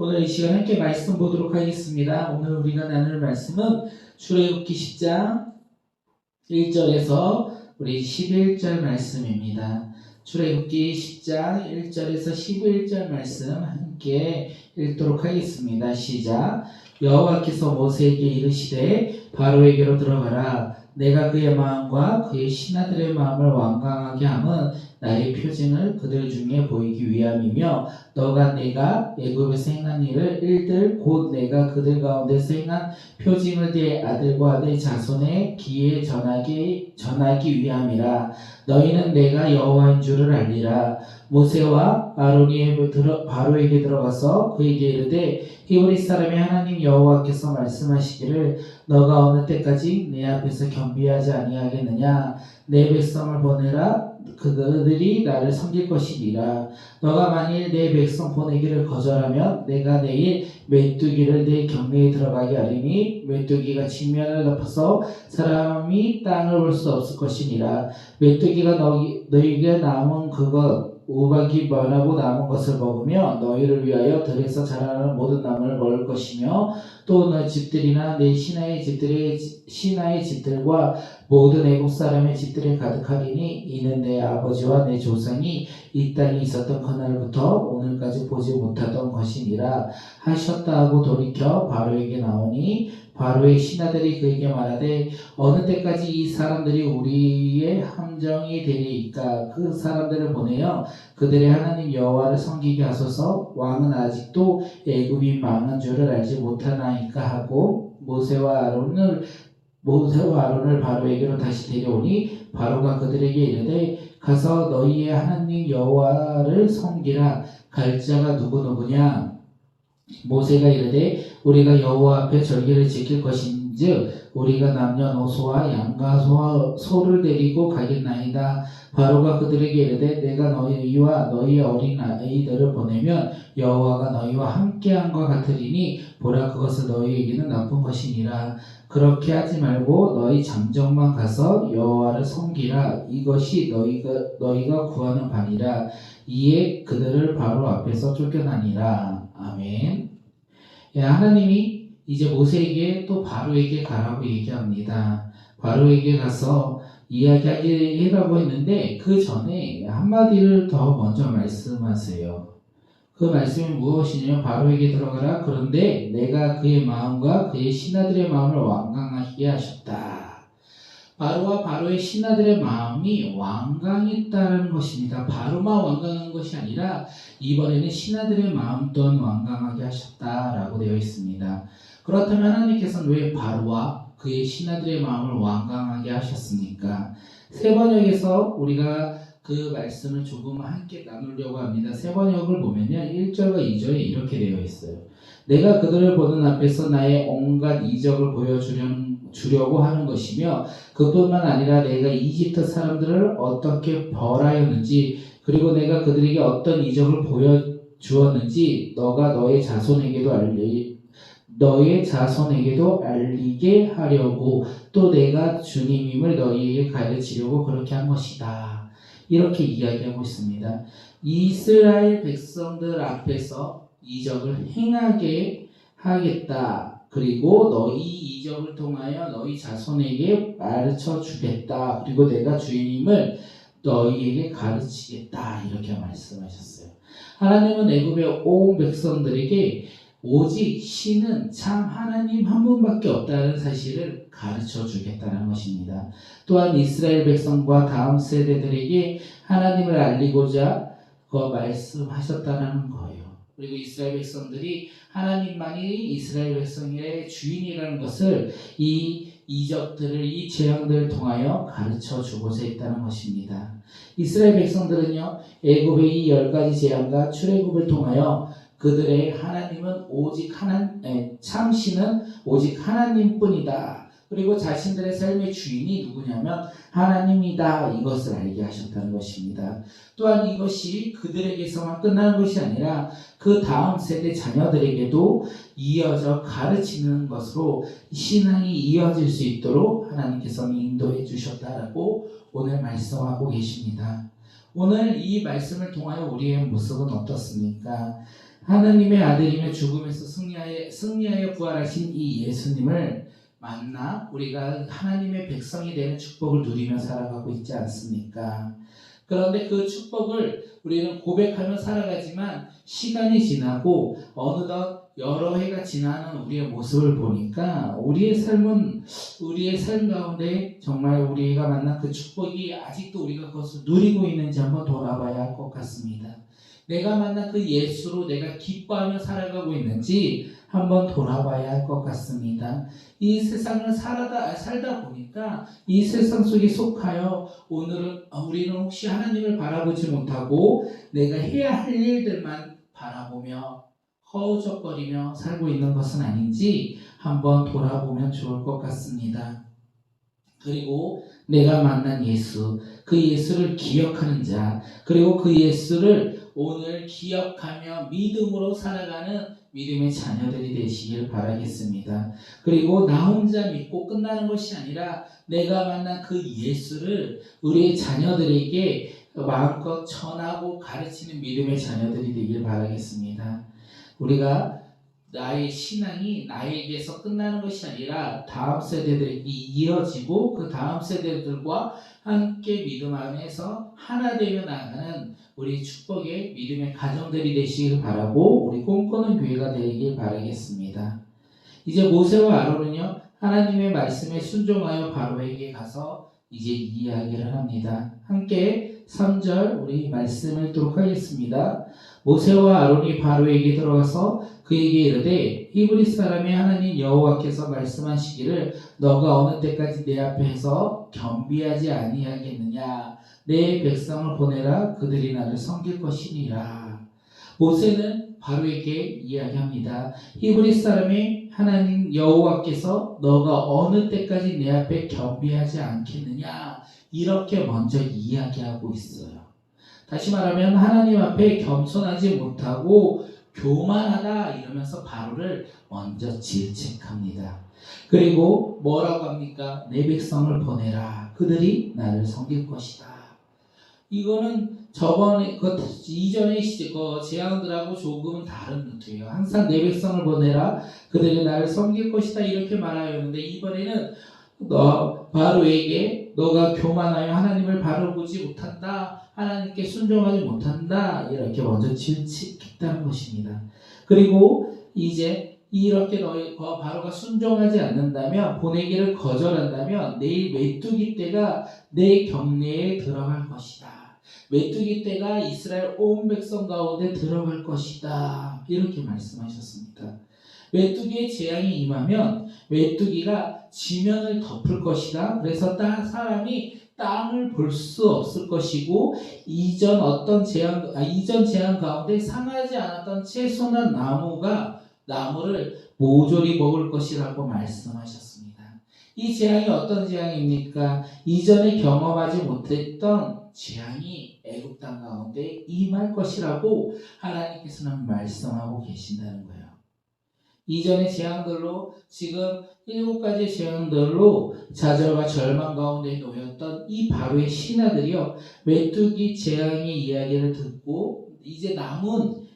오늘 이 시간 함께 말씀 보도록 하겠습니다. 오늘 우리가 나눌 말씀은 출애굽기 10장 1절에서 우리 11절 말씀입니다. 출애굽기 10장 1절에서 11절 말씀 함께 읽도록 하겠습니다. 시작. 여호와께서 모세에게 이르시되 바로에게로 들어가라. 내가 그의 마음과 그의 신하들의 마음을 완강하게 함은 나의 표징을 그들 중에 보이기 위함이며 너가 내가 애굽에서 행한 일을 일들 곧 내가 그들 가운데서 행한 표징을 네 아들과 네 자손의 귀에 전하기 위함이라. 너희는 내가 여호와인 줄을 알리라. 모세와 아론이 바로에게 들어가서 그에게 이르되 히브리 사람의 하나님 여호와께서 말씀하시기를 너가 어느 때까지 내 앞에서 겸비하지 아니하겠느냐. 내 백성을 보내라. 그들이 나를 섬길 것이니라. 너가 만일 내 백성 보내기를 거절하면 내가 내일 메뚜기를 내 경내에 들어가게 하리니 메뚜기가 지면을 덮어서 사람이 땅을 볼 수 없을 것이니라. 메뚜기가 너희에게 남은 그것 우박이 변하고 남은 것을 먹으며 너희를 위하여 들에서 자라는 모든 나무를 먹을 것이며 또 너 집들이나 내 신하의 집들과 모든 애국 사람의 집들에 가득하리니 이는 내 아버지와 내 조상이 이 땅에 있었던 그날부터 오늘까지 보지 못하던 것이니라 하셨다 하고 돌이켜 바로에게 나오니 바로의 신하들이 그에게 말하되 어느 때까지 이 사람들이 우리의 함정이 되리이까. 그 사람들을 보내어 그들의 하나님 여호와를 섬기게 하소서. 왕은 아직도 애굽이 망한 줄을 알지 못하나이까 하고 모세와 아론을 바로에게로 다시 데려오니 바로가 그들에게 이르되 가서 너희의 하나님 여호와를 섬기라. 갈 자가 누구냐. 모세가 이르되 우리가 여호와 앞에 절기를 지킬 것인즉 우리가 남녀노소와 양과 소를 데리고 가겠나이다. 바로가 그들에게 이르되 내가 너희와 너희의 어린 아이들을 보내면 여호와가 너희와 함께함과 같으리니 보라 그것은 너희에게는 나쁜 것이니라. 그렇게 하지 말고 너희 잠정만 가서 여호와를 섬기라. 이것이 너희가 구하는 바니라. 이에 그들을 바로 앞에서 쫓겨나니라. 아멘. 하나님이 이제 모세에게 또 바로에게 가라고 얘기합니다. 바로에게 가서 이야기하라고 했는데 그 전에 한마디를 더 먼저 말씀하세요. 그 말씀이 무엇이냐면 바로에게 들어가라. 그런데 내가 그의 마음과 그의 신하들의 마음을 완강하게 하셨다. 바로와 바로의 신하들의 마음이 완강했다는 것입니다. 바로만 완강한 것이 아니라 이번에는 신하들의 마음 또한 완강하게 하셨다라고 되어 있습니다. 그렇다면 하나님께서는 왜 바로와 그의 신하들의 마음을 완강하게 하셨습니까? 세 번역에서 우리가 그 말씀을 조금 함께 나누려고 합니다. 세 번역을 보면요 1절과 2절에 이렇게 되어 있어요. 내가 그들을 보는 앞에서 나의 온갖 이적을 보여주려고 하는 것이며 그뿐만 아니라 내가 이집트 사람들을 어떻게 벌하였는지 그리고 내가 그들에게 어떤 이적을 보여주었는지 너가 너의 자손에게도 알리게 하려고 또 내가 주님임을 너희에게 가르치려고 그렇게 한 것이다. 이렇게 이야기하고 있습니다. 이스라엘 백성들 앞에서 이적을 행하게 하겠다. 그리고 너희 이적을 통하여 너희 자손에게 가르쳐 주겠다. 그리고 내가 주님임을 너희에게 가르치겠다. 이렇게 말씀하셨어요. 하나님은 애굽의 온 백성들에게 오직 신은 참 하나님 한 분밖에 없다는 사실을 가르쳐 주겠다는 것입니다. 또한 이스라엘 백성과 다음 세대들에게 하나님을 알리고자 말씀하셨다는 거예요. 그리고 이스라엘 백성들이 하나님만이 이스라엘 백성의 주인이라는 것을 이 이적들을 이 재앙들을 통하여 가르쳐 주고자 했다는 것입니다. 이스라엘 백성들은요 애굽의 이 10가지 재앙과 출애굽을 통하여 그들의 하나님은 참신은 오직 하나님뿐이다. 그리고 자신들의 삶의 주인이 누구냐면 하나님이다. 이것을 알게 하셨다는 것입니다. 또한 이것이 그들에게서만 끝나는 것이 아니라 그 다음 세대 자녀들에게도 이어져 가르치는 것으로 신앙이 이어질 수 있도록 하나님께서는 인도해 주셨다라고 오늘 말씀하고 계십니다. 오늘 이 말씀을 통하여 우리의 모습은 어떻습니까? 하나님의 아들이며 죽음에서 승리하여 부활하신 이 예수님을 만나 우리가 하나님의 백성이 되는 축복을 누리며 살아가고 있지 않습니까? 그런데 그 축복을 우리는 고백하며 살아가지만 시간이 지나고 어느덧 여러 해가 지나는 우리의 모습을 보니까 우리의 삶 가운데 정말 우리가 만난 그 축복이 아직도 우리가 그것을 누리고 있는지 한번 돌아봐야 할 것 같습니다. 내가 만난 그 예수로 내가 기뻐하며 살아가고 있는지 한번 돌아봐야 할 것 같습니다. 이 세상을 살다 보니까 이 세상 속에 속하여 우리는 혹시 하나님을 바라보지 못하고 내가 해야 할 일들만 바라보며 허우적거리며 살고 있는 것은 아닌지 한번 돌아보면 좋을 것 같습니다. 그리고 내가 만난 예수, 그 예수를 기억하는 자, 그리고 그 예수를 오늘 기억하며 믿음으로 살아가는 믿음의 자녀들이 되시길 바라겠습니다. 그리고 나 혼자 믿고 끝나는 것이 아니라 내가 만난 그 예수를 우리의 자녀들에게 마음껏 전하고 가르치는 믿음의 자녀들이 되길 바라겠습니다. 우리가 나의 신앙이 나에게서 끝나는 것이 아니라 다음 세대들에게 이어지고 그 다음 세대들과 함께 믿음 안에서 하나 되며 나아가는 우리 축복의 믿음의 가정들이 되시길 바라고 우리 꿈꾸는 교회가 되길 바라겠습니다. 이제 모세와 아론은요 하나님의 말씀에 순종하여 바로에게 가서 이제 이야기를 합니다. 함께 3절 우리 말씀을 읽도록 하겠습니다. 모세와 아론이 바로에게 들어가서 그에게 이르되 히브리 사람의 하나님 여호와께서 말씀하시기를 너가 어느 때까지 내 앞에서 겸비하지 아니하겠느냐 내 백성을 보내라 그들이 나를 섬길 것이니라. 모세는 바로에게 이야기합니다. 히브리 사람의 하나님 여호와께서 너가 어느 때까지 내 앞에 겸비하지 않겠느냐 이렇게 먼저 이야기하고 있어요. 다시 말하면 하나님 앞에 겸손하지 못하고 교만하다 이러면서 바로를 먼저 질책합니다. 그리고 뭐라고 합니까? 내 백성을 보내라. 그들이 나를 섬길 것이다. 이거는 이전의 재앙들하고 조금은 다른 루트예요. 항상 내 백성을 보내라. 그들이 나를 섬길 것이다. 이렇게 말하였는데 이번에는 바로에게 너가 교만하여 하나님을 바로 보지 못한다. 하나님께 순종하지 못한다. 이렇게 먼저 질책했다는 것입니다. 그리고 이제 이렇게 바로가 순종하지 않는다면 보내기를 거절한다면 내일 메뚜기 떼가 내 경내에 들어갈 것이다. 메뚜기 떼가 이스라엘 온 백성 가운데 들어갈 것이다. 이렇게 말씀하셨습니다. 메뚜기의 재앙이 임하면 메뚜기가 지면을 덮을 것이다. 그래서 사람이 땅을 볼 수 없을 것이고 이전 재앙 가운데 상하지 않았던 채소나 나무를 모조리 먹을 것이라고 말씀하셨습니다. 이 재앙이 어떤 재앙입니까? 이전에 경험하지 못했던 재앙이 애굽 땅 가운데 임할 것이라고 하나님께서는 말씀하고 계신다는 거예요. 이전의 재앙들로 지금 7가지 재앙들로 좌절과 절망 가운데 놓였던 이 바로의 신하들이요 메뚜기 재앙의 이야기를 듣고 이제 남은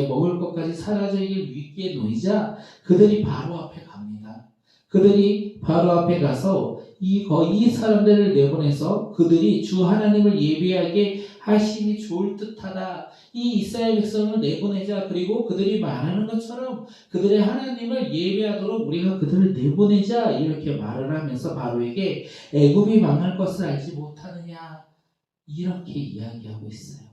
먹을 것까지 사라지길 위기에 놓이자 그들이 바로 앞에 갑니다. 그들이 바로 앞에 가서 이 사람들을 내보내서 그들이 주 하나님을 예배하게 하심이 좋을 듯하다. 이 이스라엘 백성을 내보내자. 그리고 그들이 말하는 것처럼 그들의 하나님을 예배하도록 우리가 그들을 내보내자. 이렇게 말을 하면서 바로에게 애굽이 망할 것을 알지 못하느냐. 이렇게 이야기하고 있어요.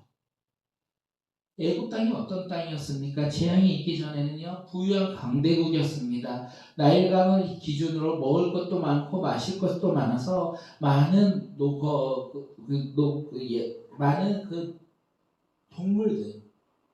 애굽 땅이 어떤 땅이었습니까? 재앙이 있기 전에는요 부유한 강대국이었습니다. 나일강을 기준으로 먹을 것도 많고 마실 것도 많아서 많은 동물들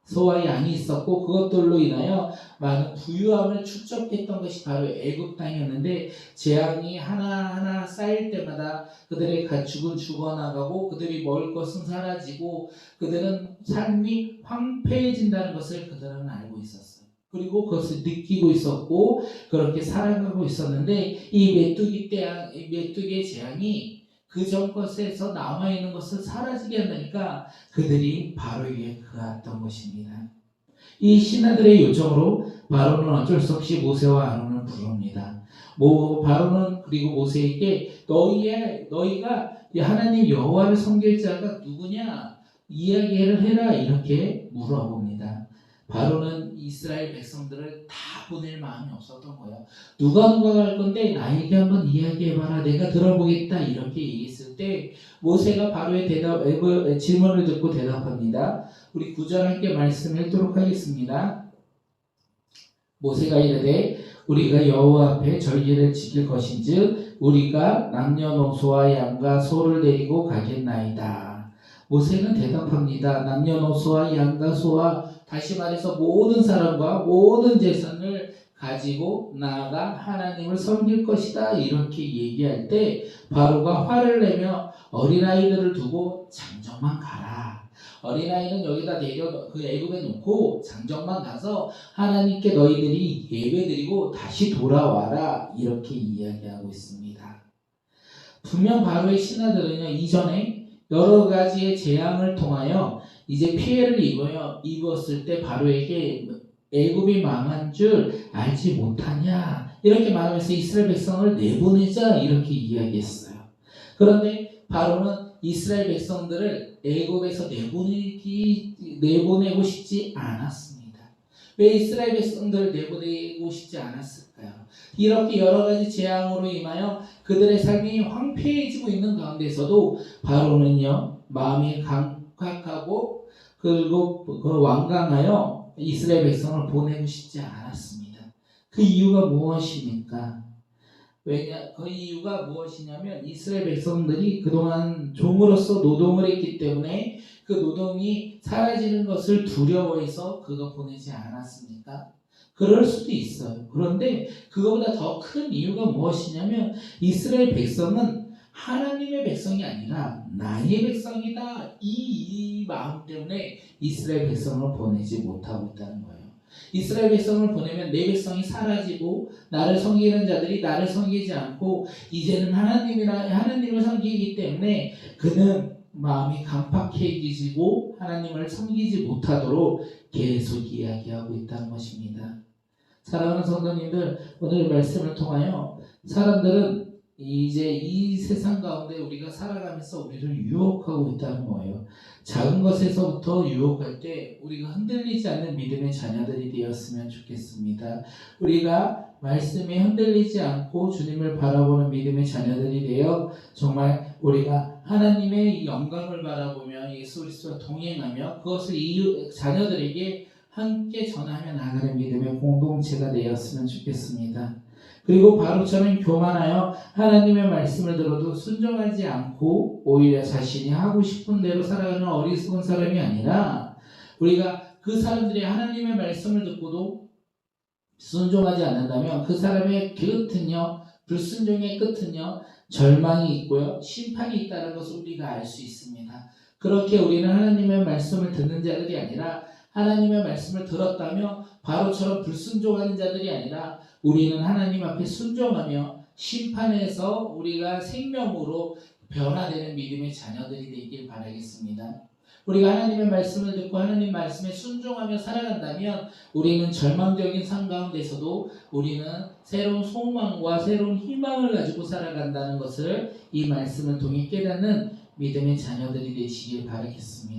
소와 양이 있었고 그것들로 인하여 많은 부유함을 축적했던 것이 바로 애굽 땅이었는데 재앙이 하나하나 쌓일 때마다 그들의 가축은 죽어나가고 그들이 먹을 것은 사라지고 그들은 삶이 황폐해진다는 것을 그들은 알고 있었어요. 그리고 그것을 느끼고 있었고 그렇게 살아가고 있었는데 이 메뚜기의 재앙이 그 전 것에서 남아있는 것을 사라지게 한다니까 그들이 바로에게 그았던 것입니다. 이 신하들의 요청으로 바로는 어쩔 수 없이 모세와 아론을 부릅니다. 바로는 그리고 모세에게 너희가 이 하나님 여호와를 섬길 자가 누구냐 이야기를 해라 이렇게 물어봅니다. 바로는 이스라엘 백성들을 다 보낼 마음이 없었던 거예요. 누가 갈 건데 나에게 한번 이야기해봐라 내가 들어보겠다 이렇게 얘기했을 때 모세가 바로의 질문을 듣고 대답합니다. 우리 9절 함께 말씀을 읽도록 하겠습니다. 모세가 이르되 우리가 여호와 앞에 절기를 지킬 것인즉 우리가 남녀노소와 양과 소를 데리고 가겠나이다. 모세는 대답합니다. 남녀노소와 양과 소와 다시 말해서 모든 사람과 모든 재산을 가지고 나아가 하나님을 섬길 것이다 이렇게 얘기할 때 바로가 화를 내며 어린아이들을 두고 장정만 가라. 어린아이는 여기다 내려 그 애굽에 놓고 장정만 가서 하나님께 너희들이 예배드리고 다시 돌아와라 이렇게 이야기하고 있습니다. 분명 바로의 신하들은요 이전에 여러 가지의 재앙을 통하여 이제 피해를 입었을 때 바로에게 애굽이 망한 줄 알지 못하냐 이렇게 말하면서 이스라엘 백성을 내보내자 이렇게 이야기했어요. 그런데 바로는 이스라엘 백성들을 애굽에서 내보내고 싶지 않았습니다. 왜 이스라엘 백성들을 내보내고 싶지 않았을까요? 이렇게 여러 가지 재앙으로 인하여 그들의 삶이 황폐해지고 있는 가운데서도 바로는요 마음이 강팍하고 그리고 완강하여 이스라엘 백성을 보내고 싶지 않았습니다. 그 이유가 무엇입니까? 그 이유가 무엇이냐면 이스라엘 백성들이 그동안 종으로서 노동을 했기 때문에 그 노동이 사라지는 것을 두려워해서 그거 보내지 않았습니까? 그럴 수도 있어요. 그런데 그거보다 더 큰 이유가 무엇이냐면 이스라엘 백성은 하나님의 백성이 아니라 나의 백성이다. 이 마음 때문에 이스라엘 백성을 보내지 못하고 있다는 거예요. 이스라엘 백성을 보내면 내 백성이 사라지고 나를 섬기는 자들이 나를 섬기지 않고 이제는 하나님을 섬기기 때문에 그는 마음이 강팍해지고 하나님을 섬기지 못하도록 계속 이야기하고 있다는 것입니다. 사랑하는 성도님들, 오늘 말씀을 통하여 사람들은 이제 이 세상 가운데 우리가 살아가면서 우리를 유혹하고 있다는 거예요. 작은 것에서부터 유혹할 때 우리가 흔들리지 않는 믿음의 자녀들이 되었으면 좋겠습니다. 우리가 말씀에 흔들리지 않고 주님을 바라보는 믿음의 자녀들이 되어 정말 우리가 하나님의 영광을 바라보며 예수 그리스도와 동행하며 그것을 자녀들에게 함께 전하며 나가는 믿음의 공동체가 되었으면 좋겠습니다. 그리고 바로처럼 교만하여 하나님의 말씀을 들어도 순종하지 않고 오히려 자신이 하고 싶은 대로 살아가는 어리석은 사람이 아니라 우리가 그 사람들이 하나님의 말씀을 듣고도 순종하지 않는다면 그 사람의 끝은요, 불순종의 끝은요 절망이 있고요 심판이 있다는 것을 우리가 알 수 있습니다. 그렇게 우리는 하나님의 말씀을 듣는 자들이 아니라 하나님의 말씀을 들었다며 바로처럼 불순종하는 자들이 아니라 우리는 하나님 앞에 순종하며 심판에서 우리가 생명으로 변화되는 믿음의 자녀들이 되길 바라겠습니다. 우리가 하나님의 말씀을 듣고 하나님 말씀에 순종하며 살아간다면 우리는 절망적인 삶 가운데서도 우리는 새로운 소망과 새로운 희망을 가지고 살아간다는 것을 이 말씀을 통해 깨닫는 믿음의 자녀들이 되시길 바라겠습니다.